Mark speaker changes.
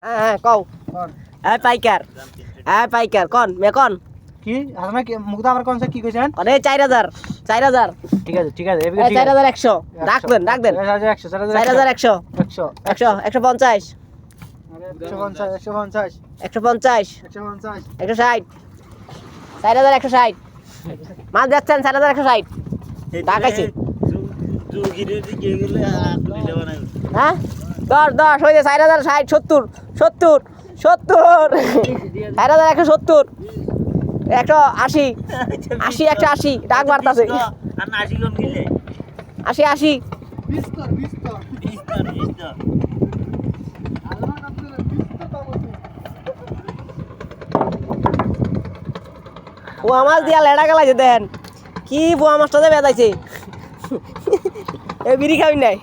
Speaker 1: হ্যাঁ কও পাইকার পাইকার কন মে কন
Speaker 2: কি আপনি মুগ্ধা আমার কোন কি কইছেন
Speaker 1: আরে 4000 4000
Speaker 2: ঠিক আছে
Speaker 1: 4100 রাখবেন
Speaker 2: 4100
Speaker 1: 4100 100 150
Speaker 2: 150
Speaker 1: 150
Speaker 2: 150
Speaker 1: 160 4160 মাছ যাচ্ছেন 4160 ঢাকাইছে হ্যাঁ 10 হয়ে যায় 4060 70 70 70 4170 180 80 180 ডাক মারতাছে 80 80 বোয়া মাছ দিয়া লেড়া গেলাইছে দেন কি বোয়া মাছটা বেদাইছে এ বিড়ি খাবি নাই